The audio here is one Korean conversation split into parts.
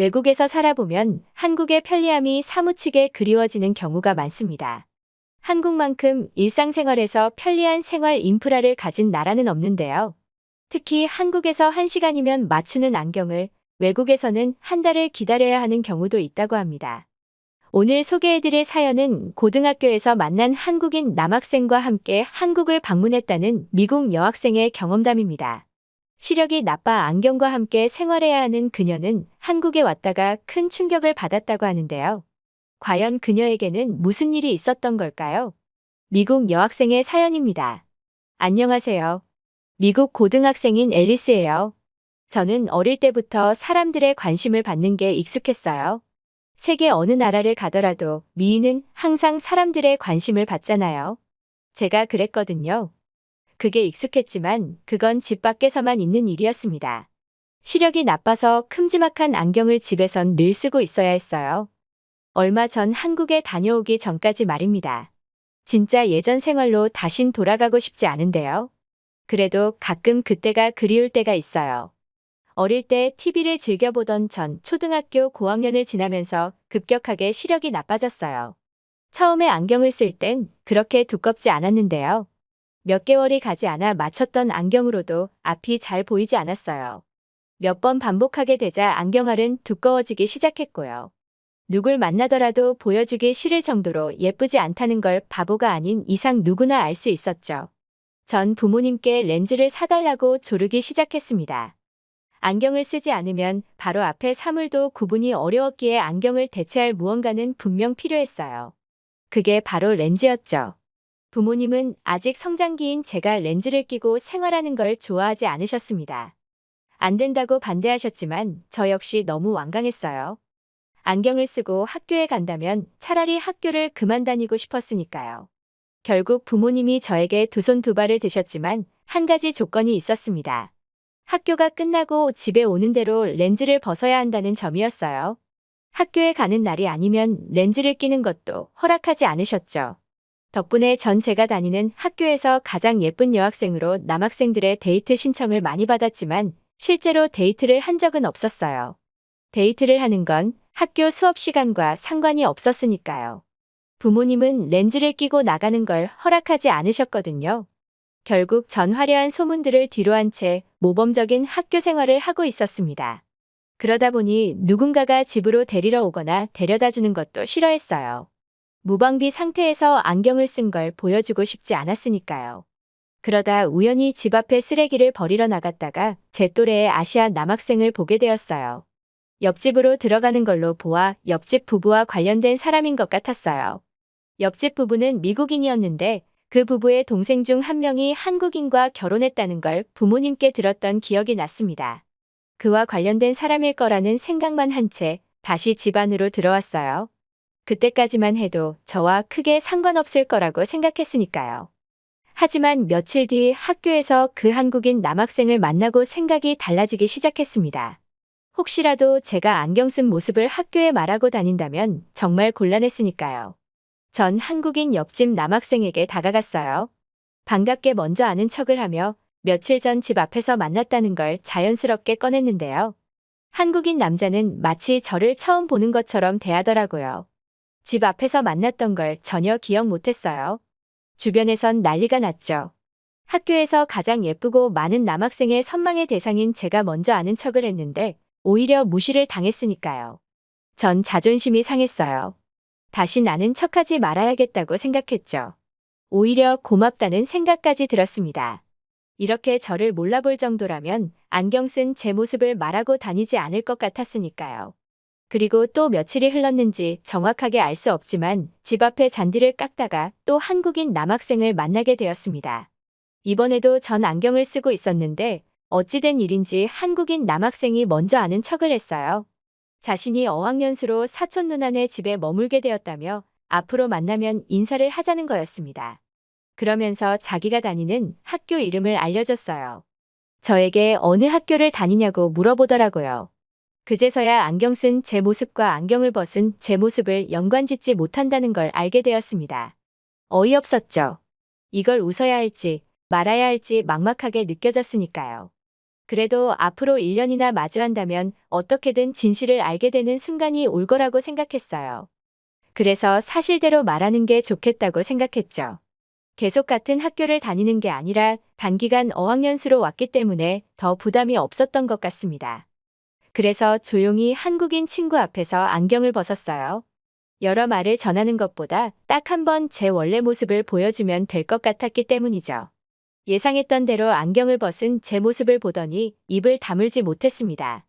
외국에서 살아보면 한국의 편리함이 사무치게 그리워지는 경우가 많습니다. 한국만큼 일상생활에서 편리한 생활 인프라를 가진 나라는 없는데요. 특히 한국에서 1시간이면 맞추는 안경을 외국에서는 한 달을 기다려야 하는 경우도 있다고 합니다. 오늘 소개해드릴 사연은 고등학교에서 만난 한국인 남학생과 함께 한국을 방문했다는 미국 여학생의 경험담입니다. 시력이 나빠 안경과 함께 생활해야 하는 그녀는 한국에 왔다가 큰 충격을 받았다고 하는데요. 과연 그녀에게는 무슨 일이 있었던 걸까요? 미국 여학생의 사연입니다. 안녕하세요. 미국 고등학생인 앨리스예요. 저는 어릴 때부터 사람들의 관심을 받는 게 익숙했어요. 세계 어느 나라를 가더라도 미인은 항상 사람들의 관심을 받잖아요. 제가 그랬거든요. 그게 익숙했지만 그건 집 밖에서만 있는 일이었습니다. 시력이 나빠서 큼지막한 안경을 집에선 늘 쓰고 있어야 했어요. 얼마 전 한국에 다녀오기 전까지 말입니다. 진짜 예전 생활로 다신 돌아가고 싶지 않은데요. 그래도 가끔 그때가 그리울 때가 있어요. 어릴 때 TV를 즐겨보던 전 초등학교 고학년을 지나면서 급격하게 시력이 나빠졌어요. 처음에 안경을 쓸 땐 그렇게 두껍지 않았는데요. 몇 개월이 가지 않아 맞췄던 안경으로도 앞이 잘 보이지 않았어요. 몇 번 반복하게 되자 안경알은 두꺼워지기 시작했고요. 누굴 만나더라도 보여주기 싫을 정도로 예쁘지 않다는 걸 바보가 아닌 이상 누구나 알 수 있었죠. 전 부모님께 렌즈를 사달라고 조르기 시작했습니다. 안경을 쓰지 않으면 바로 앞에 사물도 구분이 어려웠기에 안경을 대체할 무언가는 분명 필요했어요. 그게 바로 렌즈였죠. 부모님은 아직 성장기인 제가 렌즈를 끼고 생활하는 걸 좋아하지 않으셨습니다. 안 된다고 반대하셨지만 저 역시 너무 완강했어요. 안경을 쓰고 학교에 간다면 차라리 학교를 그만 다니고 싶었으니까요. 결국 부모님이 저에게 두 손 두 발을 드셨지만 한 가지 조건이 있었습니다. 학교가 끝나고 집에 오는 대로 렌즈를 벗어야 한다는 점이었어요. 학교에 가는 날이 아니면 렌즈를 끼는 것도 허락하지 않으셨죠. 덕분에 전 제가 다니는 학교에서 가장 예쁜 여학생으로 남학생들의 데이트 신청을 많이 받았지만 실제로 데이트를 한 적은 없었어요. 데이트를 하는 건 학교 수업 시간과 상관이 없었으니까요. 부모님은 렌즈를 끼고 나가는 걸 허락하지 않으셨거든요. 결국 전 화려한 소문들을 뒤로한 채 모범적인 학교 생활을 하고 있었습니다. 그러다 보니 누군가가 집으로 데리러 오거나 데려다 주는 것도 싫어했어요. 무방비 상태에서 안경을 쓴 걸 보여주고 싶지 않았으니까요. 그러다 우연히 집 앞에 쓰레기를 버리러 나갔다가 제 또래의 아시아 남학생을 보게 되었어요. 옆집으로 들어가는 걸로 보아 옆집 부부와 관련된 사람인 것 같았어요. 옆집 부부는 미국인이었는데 그 부부의 동생 중 한 명이 한국인과 결혼했다는 걸 부모님께 들었던 기억이 났습니다. 그와 관련된 사람일 거라는 생각만 한 채 다시 집 안으로 들어왔어요. 그때까지만 해도 저와 크게 상관없을 거라고 생각했으니까요. 하지만 며칠 뒤 학교에서 그 한국인 남학생을 만나고 생각이 달라지기 시작했습니다. 혹시라도 제가 안경 쓴 모습을 학교에 말하고 다닌다면 정말 곤란했으니까요. 전 한국인 옆집 남학생에게 다가갔어요. 반갑게 먼저 아는 척을 하며 며칠 전 집 앞에서 만났다는 걸 자연스럽게 꺼냈는데요. 한국인 남자는 마치 저를 처음 보는 것처럼 대하더라고요. 집 앞에서 만났던 걸 전혀 기억 못했어요. 주변에선 난리가 났죠. 학교에서 가장 예쁘고 많은 남학생의 선망의 대상인 제가 먼저 아는 척을 했는데 오히려 무시를 당했으니까요. 전 자존심이 상했어요. 다신 아는 척하지 말아야겠다고 생각했죠. 오히려 고맙다는 생각까지 들었습니다. 이렇게 저를 몰라볼 정도라면 안경 쓴 제 모습을 말하고 다니지 않을 것 같았으니까요. 그리고 또 며칠이 흘렀는지 정확하게 알 수 없지만 집 앞에 잔디를 깎다가 또 한국인 남학생을 만나게 되었습니다. 이번에도 전 안경을 쓰고 있었는데 어찌된 일인지 한국인 남학생이 먼저 아는 척을 했어요. 자신이 어학연수로 사촌 누나네 집에 머물게 되었다며 앞으로 만나면 인사를 하자는 거였습니다. 그러면서 자기가 다니는 학교 이름을 알려줬어요. 저에게 어느 학교를 다니냐고 물어보더라고요. 그제서야 안경 쓴 제 모습과 안경을 벗은 제 모습을 연관짓지 못한다는 걸 알게 되었습니다. 어이없었죠. 이걸 웃어야 할지 말아야 할지 막막하게 느껴졌으니까요. 그래도 앞으로 1년이나 마주한다면 어떻게든 진실을 알게 되는 순간이 올 거라고 생각했어요. 그래서 사실대로 말하는 게 좋겠다고 생각했죠. 계속 같은 학교를 다니는 게 아니라 단기간 어학연수로 왔기 때문에 더 부담이 없었던 것 같습니다. 그래서 조용히 한국인 친구 앞에서 안경을 벗었어요. 여러 말을 전하는 것보다 딱 한 번 제 원래 모습을 보여주면 될 것 같았기 때문이죠. 예상했던 대로 안경을 벗은 제 모습을 보더니 입을 다물지 못했습니다.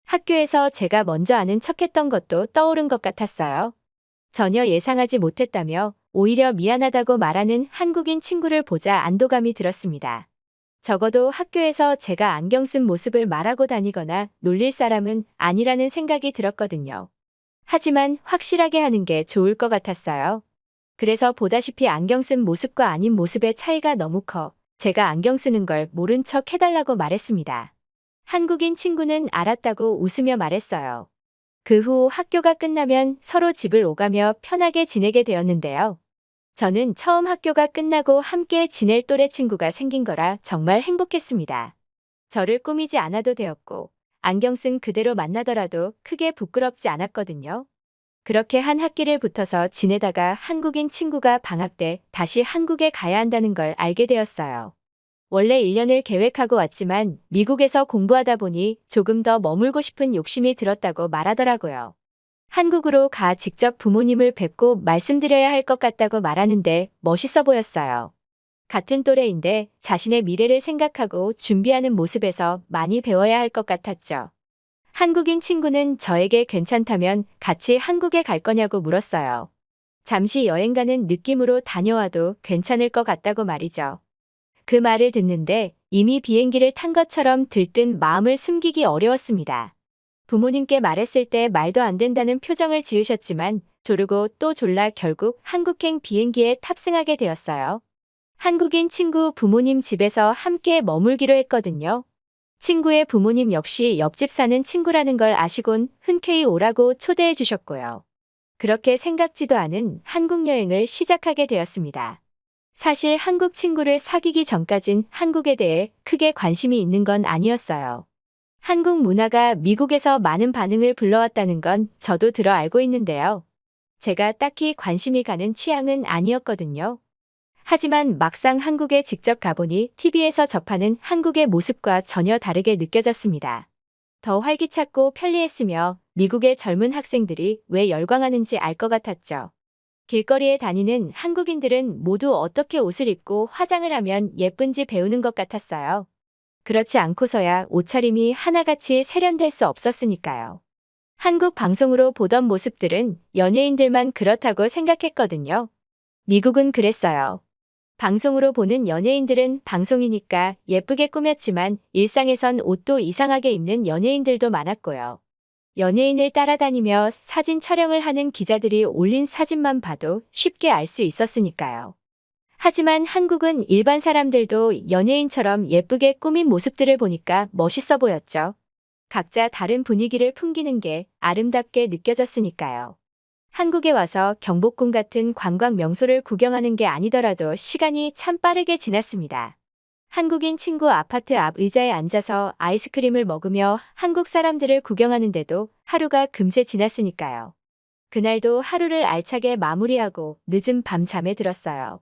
학교에서 제가 먼저 아는 척했던 것도 떠오른 것 같았어요. 전혀 예상하지 못했다며 오히려 미안하다고 말하는 한국인 친구를 보자 안도감이 들었습니다. 적어도 학교에서 제가 안경 쓴 모습을 말하고 다니거나 놀릴 사람은 아니라는 생각이 들었거든요. 하지만 확실하게 하는 게 좋을 것 같았어요. 그래서 보다시피 안경 쓴 모습과 아닌 모습의 차이가 너무 커 제가 안경 쓰는 걸 모른 척 해달라고 말했습니다. 한국인 친구는 알았다고 웃으며 말했어요. 그 후 학교가 끝나면 서로 집을 오가며 편하게 지내게 되었는데요. 저는 처음 학교가 끝나고 함께 지낼 또래 친구가 생긴 거라 정말 행복했습니다. 저를 꾸미지 않아도 되었고 안경 쓴 그대로 만나더라도 크게 부끄럽지 않았거든요. 그렇게 한 학기를 붙어서 지내다가 한국인 친구가 방학 때 다시 한국에 가야 한다는 걸 알게 되었어요. 원래 1년을 계획하고 왔지만 미국에서 공부하다 보니 조금 더 머물고 싶은 욕심이 들었다고 말하더라고요. 한국으로 가 직접 부모님을 뵙고 말씀드려야 할 것 같다고 말하는데 멋있어 보였어요. 같은 또래인데 자신의 미래를 생각하고 준비하는 모습에서 많이 배워야 할 것 같았죠. 한국인 친구는 저에게 괜찮다면 같이 한국에 갈 거냐고 물었어요. 잠시 여행 가는 느낌으로 다녀와도 괜찮을 것 같다고 말이죠. 그 말을 듣는데 이미 비행기를 탄 것처럼 들뜬 마음을 숨기기 어려웠습니다. 부모님께 말했을 때 말도 안 된다는 표정을 지으셨지만 조르고 또 졸라 결국 한국행 비행기에 탑승하게 되었어요. 한국인 친구 부모님 집에서 함께 머물기로 했거든요. 친구의 부모님 역시 옆집 사는 친구라는 걸 아시곤 흔쾌히 오라고 초대해 주셨고요. 그렇게 생각지도 않은 한국 여행을 시작하게 되었습니다. 사실 한국 친구를 사귀기 전까진 한국에 대해 크게 관심이 있는 건 아니었어요. 한국 문화가 미국에서 많은 반응을 불러왔다는 건 저도 들어 알고 있는데요. 제가 딱히 관심이 가는 취향은 아니었거든요. 하지만 막상 한국에 직접 가보니 TV에서 접하는 한국의 모습과 전혀 다르게 느껴졌습니다. 더 활기찼고 편리했으며 미국의 젊은 학생들이 왜 열광하는지 알 것 같았죠. 길거리에 다니는 한국인들은 모두 어떻게 옷을 입고 화장을 하면 예쁜지 배우는 것 같았어요. 그렇지 않고서야 옷차림이 하나같이 세련될 수 없었으니까요. 한국 방송으로 보던 모습들은 연예인들만 그렇다고 생각했거든요. 미국은 그랬어요. 방송으로 보는 연예인들은 방송이니까 예쁘게 꾸몄지만 일상에선 옷도 이상하게 입는 연예인들도 많았고요. 연예인을 따라다니며 사진 촬영을 하는 기자들이 올린 사진만 봐도 쉽게 알 수 있었으니까요. 하지만 한국은 일반 사람들도 연예인처럼 예쁘게 꾸민 모습들을 보니까 멋있어 보였죠. 각자 다른 분위기를 풍기는 게 아름답게 느껴졌으니까요. 한국에 와서 경복궁 같은 관광 명소를 구경하는 게 아니더라도 시간이 참 빠르게 지났습니다. 한국인 친구 아파트 앞 의자에 앉아서 아이스크림을 먹으며 한국 사람들을 구경하는데도 하루가 금세 지났으니까요. 그날도 하루를 알차게 마무리하고 늦은 밤 잠에 들었어요.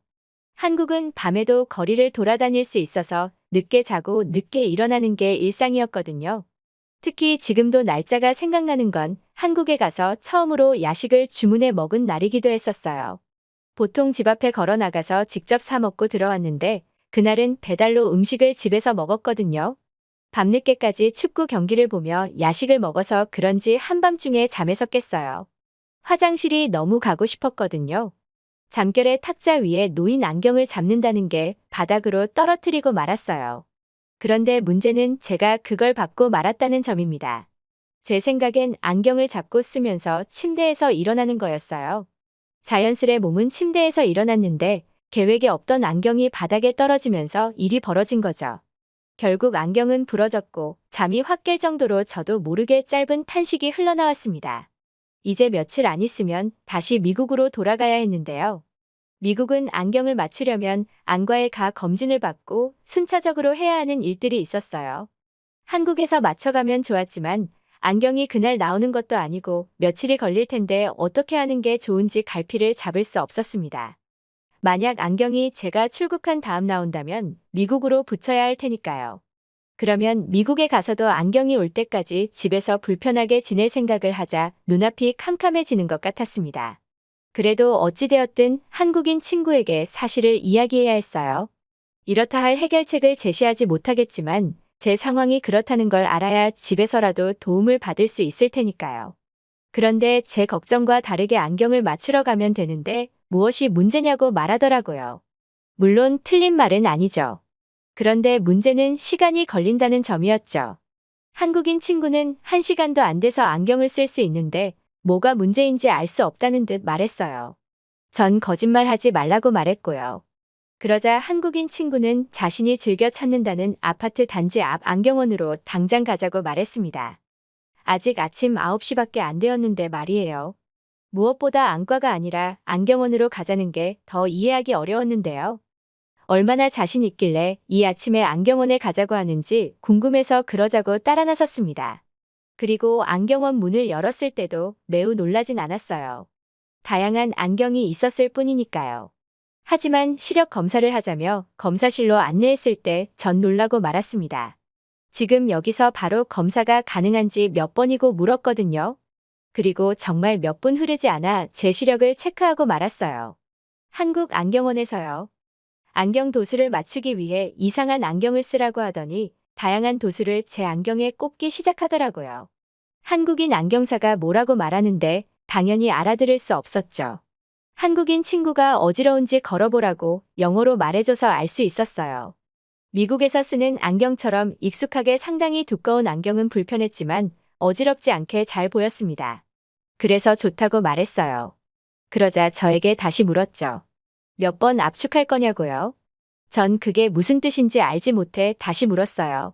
한국은 밤에도 거리를 돌아다닐 수 있어서 늦게 자고 늦게 일어나는 게 일상이었거든요. 특히 지금도 날짜가 생각나는 건 한국에 가서 처음으로 야식을 주문해 먹은 날이기도 했었어요. 보통 집 앞에 걸어 나가서 직접 사 먹고 들어왔는데 그날은 배달로 음식을 집에서 먹었거든요. 밤늦게까지 축구 경기를 보며 야식을 먹어서 그런지 한밤중에 잠에서 깼어요. 화장실이 너무 가고 싶었거든요. 잠결에 탁자 위에 놓인 안경을 잡는다는 게 바닥으로 떨어뜨리고 말았어요. 그런데 문제는 제가 그걸 받고 말았다는 점입니다. 제 생각엔 안경을 잡고 쓰면서 침대에서 일어나는 거였어요. 자연스레 몸은 침대에서 일어났는데 계획에 없던 안경이 바닥에 떨어지면서 일이 벌어진 거죠. 결국 안경은 부러졌고 잠이 확 깰 정도로 저도 모르게 짧은 탄식이 흘러나왔습니다. 이제 며칠 안 있으면 다시 미국으로 돌아가야 했는데요. 미국은 안경을 맞추려면 안과에 가 검진을 받고 순차적으로 해야 하는 일들이 있었어요. 한국에서 맞춰가면 좋았지만 안경이 그날 나오는 것도 아니고 며칠이 걸릴 텐데 어떻게 하는 게 좋은지 갈피를 잡을 수 없었습니다. 만약 안경이 제가 출국한 다음 나온다면 미국으로 붙여야 할 테니까요. 그러면 미국에 가서도 안경이 올 때까지 집에서 불편하게 지낼 생각을 하자 눈앞이 캄캄해지는 것 같았습니다. 그래도 어찌되었든 한국인 친구에게 사실을 이야기해야 했어요. 이렇다 할 해결책을 제시하지 못하겠지만 제 상황이 그렇다는 걸 알아야 집에서라도 도움을 받을 수 있을 테니까요. 그런데 제 걱정과 다르게 안경을 맞추러 가면 되는데 무엇이 문제냐고 말하더라고요. 물론 틀린 말은 아니죠. 그런데 문제는 시간이 걸린다는 점이었죠. 한국인 친구는 1시간도 안 돼서 안경을 쓸 수 있는데 뭐가 문제인지 알 수 없다는 듯 말했어요. 전 거짓말하지 말라고 말했고요. 그러자 한국인 친구는 자신이 즐겨 찾는다는 아파트 단지 앞 안경원으로 당장 가자고 말했습니다. 아직 아침 9시밖에 안 되었는데 말이에요. 무엇보다 안과가 아니라 안경원으로 가자는 게 더 이해하기 어려웠는데요. 얼마나 자신 있길래 이 아침에 안경원에 가자고 하는지 궁금해서 그러자고 따라 나섰습니다. 그리고 안경원 문을 열었을 때도 매우 놀라진 않았어요. 다양한 안경이 있었을 뿐이니까요. 하지만 시력 검사를 하자며 검사실로 안내했을 때 전 놀라고 말았습니다. 지금 여기서 바로 검사가 가능한지 몇 번이고 물었거든요. 그리고 정말 몇 분 흐르지 않아 제 시력을 체크하고 말았어요. 한국 안경원에서요. 안경 도수를 맞추기 위해 이상한 안경을 쓰라고 하더니 다양한 도수를 제 안경에 꼽기 시작하더라고요. 한국인 안경사가 뭐라고 말하는데 당연히 알아들을 수 없었죠. 한국인 친구가 어지러운지 걸어보라고 영어로 말해줘서 알 수 있었어요. 미국에서 쓰는 안경처럼 익숙하게 상당히 두꺼운 안경은 불편했지만 어지럽지 않게 잘 보였습니다. 그래서 좋다고 말했어요. 그러자 저에게 다시 물었죠. 몇 번 압축할 거냐고요? 전 그게 무슨 뜻인지 알지 못해 다시 물었어요.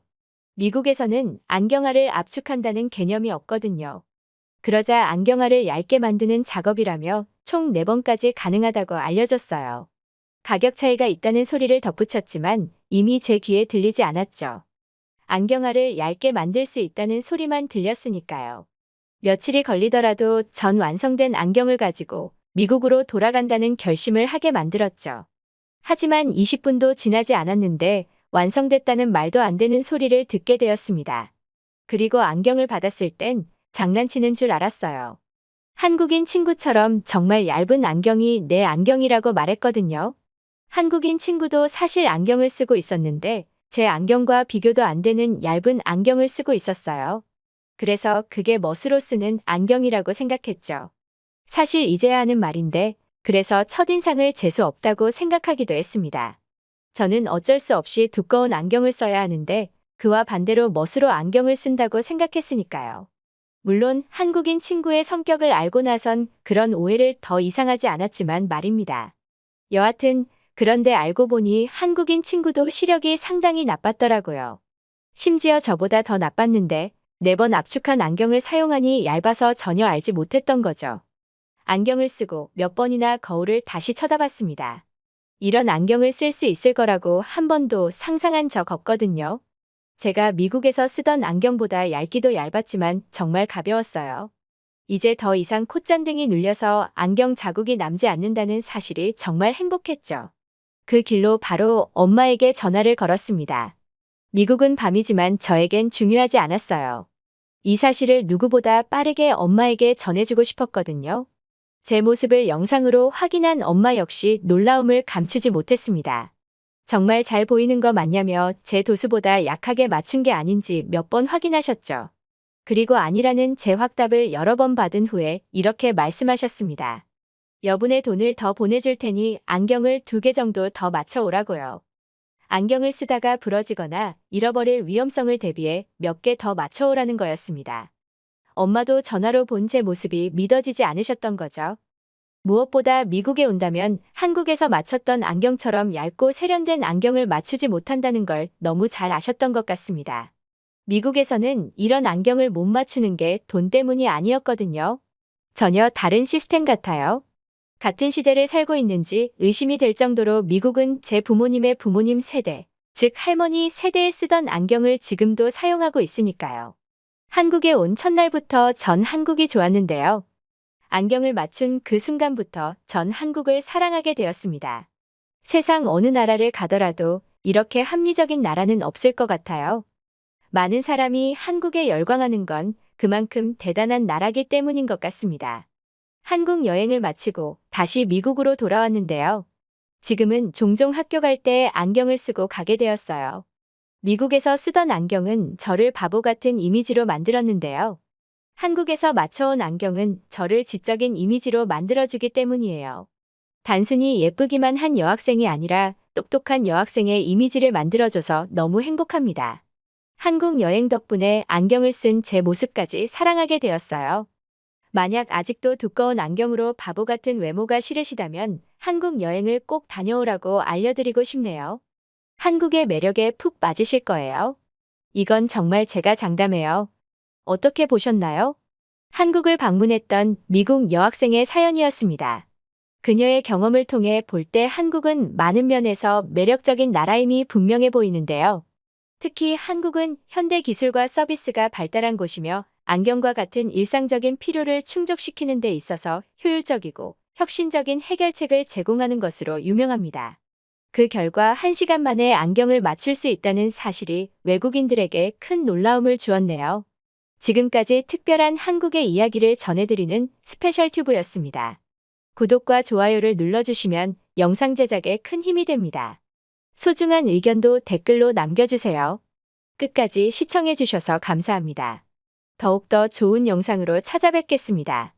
미국에서는 안경알을 압축한다는 개념이 없거든요. 그러자 안경알을 얇게 만드는 작업이라며 총 4번까지 가능하다고 알려줬어요. 가격 차이가 있다는 소리를 덧붙였지만 이미 제 귀에 들리지 않았죠. 안경알을 얇게 만들 수 있다는 소리만 들렸으니까요. 며칠이 걸리더라도 전 완성된 안경을 가지고 미국으로 돌아간다는 결심을 하게 만들었죠. 하지만 20분도 지나지 않았는데 완성됐다는 말도 안 되는 소리를 듣게 되었습니다. 그리고 안경을 받았을 땐 장난치는 줄 알았어요. 한국인 친구처럼 정말 얇은 안경이 내 안경이라고 말했거든요. 한국인 친구도 사실 안경을 쓰고 있었는데 제 안경과 비교도 안 되는 얇은 안경을 쓰고 있었어요. 그래서 그게 멋으로 쓰는 안경이라고 생각했죠. 사실 이제야 하는 말인데 그래서 첫인상을 재수 없다고 생각하기도 했습니다. 저는 어쩔 수 없이 두꺼운 안경을 써야 하는데 그와 반대로 멋으로 안경을 쓴다고 생각했으니까요. 물론 한국인 친구의 성격을 알고 나선 그런 오해를 더 이상하지 않았지만 말입니다. 여하튼 그런데 알고 보니 한국인 친구도 시력이 상당히 나빴더라고요. 심지어 저보다 더 나빴는데 4번 압축한 안경을 사용하니 얇아서 전혀 알지 못했던 거죠. 안경을 쓰고 몇 번이나 거울을 다시 쳐다봤습니다. 이런 안경을 쓸 수 있을 거라고 한 번도 상상한 적 없거든요. 제가 미국에서 쓰던 안경보다 얇기도 얇았지만 정말 가벼웠어요. 이제 더 이상 콧잔등이 눌려서 안경 자국이 남지 않는다는 사실이 정말 행복했죠. 그 길로 바로 엄마에게 전화를 걸었습니다. 미국은 밤이지만 저에겐 중요하지 않았어요. 이 사실을 누구보다 빠르게 엄마에게 전해주고 싶었거든요. 제 모습을 영상으로 확인한 엄마 역시 놀라움을 감추지 못했습니다. 정말 잘 보이는 거 맞냐며 제 도수보다 약하게 맞춘 게 아닌지 몇 번 확인하셨죠. 그리고 아니라는 제 확답을 여러 번 받은 후에 이렇게 말씀하셨습니다. 여분의 돈을 더 보내줄 테니 안경을 2개 정도 더 맞춰 오라고요. 안경을 쓰다가 부러지거나 잃어버릴 위험성을 대비해 몇 개 더 맞춰 오라는 거였습니다. 엄마도 전화로 본 제 모습이 믿어지지 않으셨던 거죠. 무엇보다 미국에 온다면 한국에서 맞췄던 안경처럼 얇고 세련된 안경을 맞추지 못한다는 걸 너무 잘 아셨던 것 같습니다. 미국에서는 이런 안경을 못 맞추는 게 돈 때문이 아니었거든요. 전혀 다른 시스템 같아요. 같은 시대를 살고 있는지 의심이 될 정도로 미국은 제 부모님의 부모님 세대, 즉 할머니 세대에 쓰던 안경을 지금도 사용하고 있으니까요. 한국에 온 첫날부터 전 한국이 좋았는데요. 안경을 맞춘 그 순간부터 전 한국을 사랑하게 되었습니다. 세상 어느 나라를 가더라도 이렇게 합리적인 나라는 없을 것 같아요. 많은 사람이 한국에 열광하는 건 그만큼 대단한 나라기 때문인 것 같습니다. 한국 여행을 마치고 다시 미국으로 돌아왔는데요. 지금은 종종 학교 갈 때 안경을 쓰고 가게 되었어요. 미국에서 쓰던 안경은 저를 바보 같은 이미지로 만들었는데요. 한국에서 맞춰온 안경은 저를 지적인 이미지로 만들어주기 때문이에요. 단순히 예쁘기만 한 여학생이 아니라 똑똑한 여학생의 이미지를 만들어줘서 너무 행복합니다. 한국 여행 덕분에 안경을 쓴 제 모습까지 사랑하게 되었어요. 만약 아직도 두꺼운 안경으로 바보 같은 외모가 싫으시다면 한국 여행을 꼭 다녀오라고 알려드리고 싶네요. 한국의 매력에 푹 빠지실 거예요. 이건 정말 제가 장담해요. 어떻게 보셨나요? 한국을 방문했던 미국 여학생의 사연이었습니다. 그녀의 경험을 통해 볼 때 한국은 많은 면에서 매력적인 나라임이 분명해 보이는데요. 특히 한국은 현대 기술과 서비스가 발달한 곳이며 안경과 같은 일상적인 필요를 충족시키는 데 있어서 효율적이고 혁신적인 해결책을 제공하는 것으로 유명합니다. 그 결과 1시간 만에 안경을 맞출 수 있다는 사실이 외국인들에게 큰 놀라움을 주었네요. 지금까지 특별한 한국의 이야기를 전해드리는 스페셜 튜브였습니다. 구독과 좋아요를 눌러주시면 영상 제작에 큰 힘이 됩니다. 소중한 의견도 댓글로 남겨주세요. 끝까지 시청해주셔서 감사합니다. 더욱더 좋은 영상으로 찾아뵙겠습니다.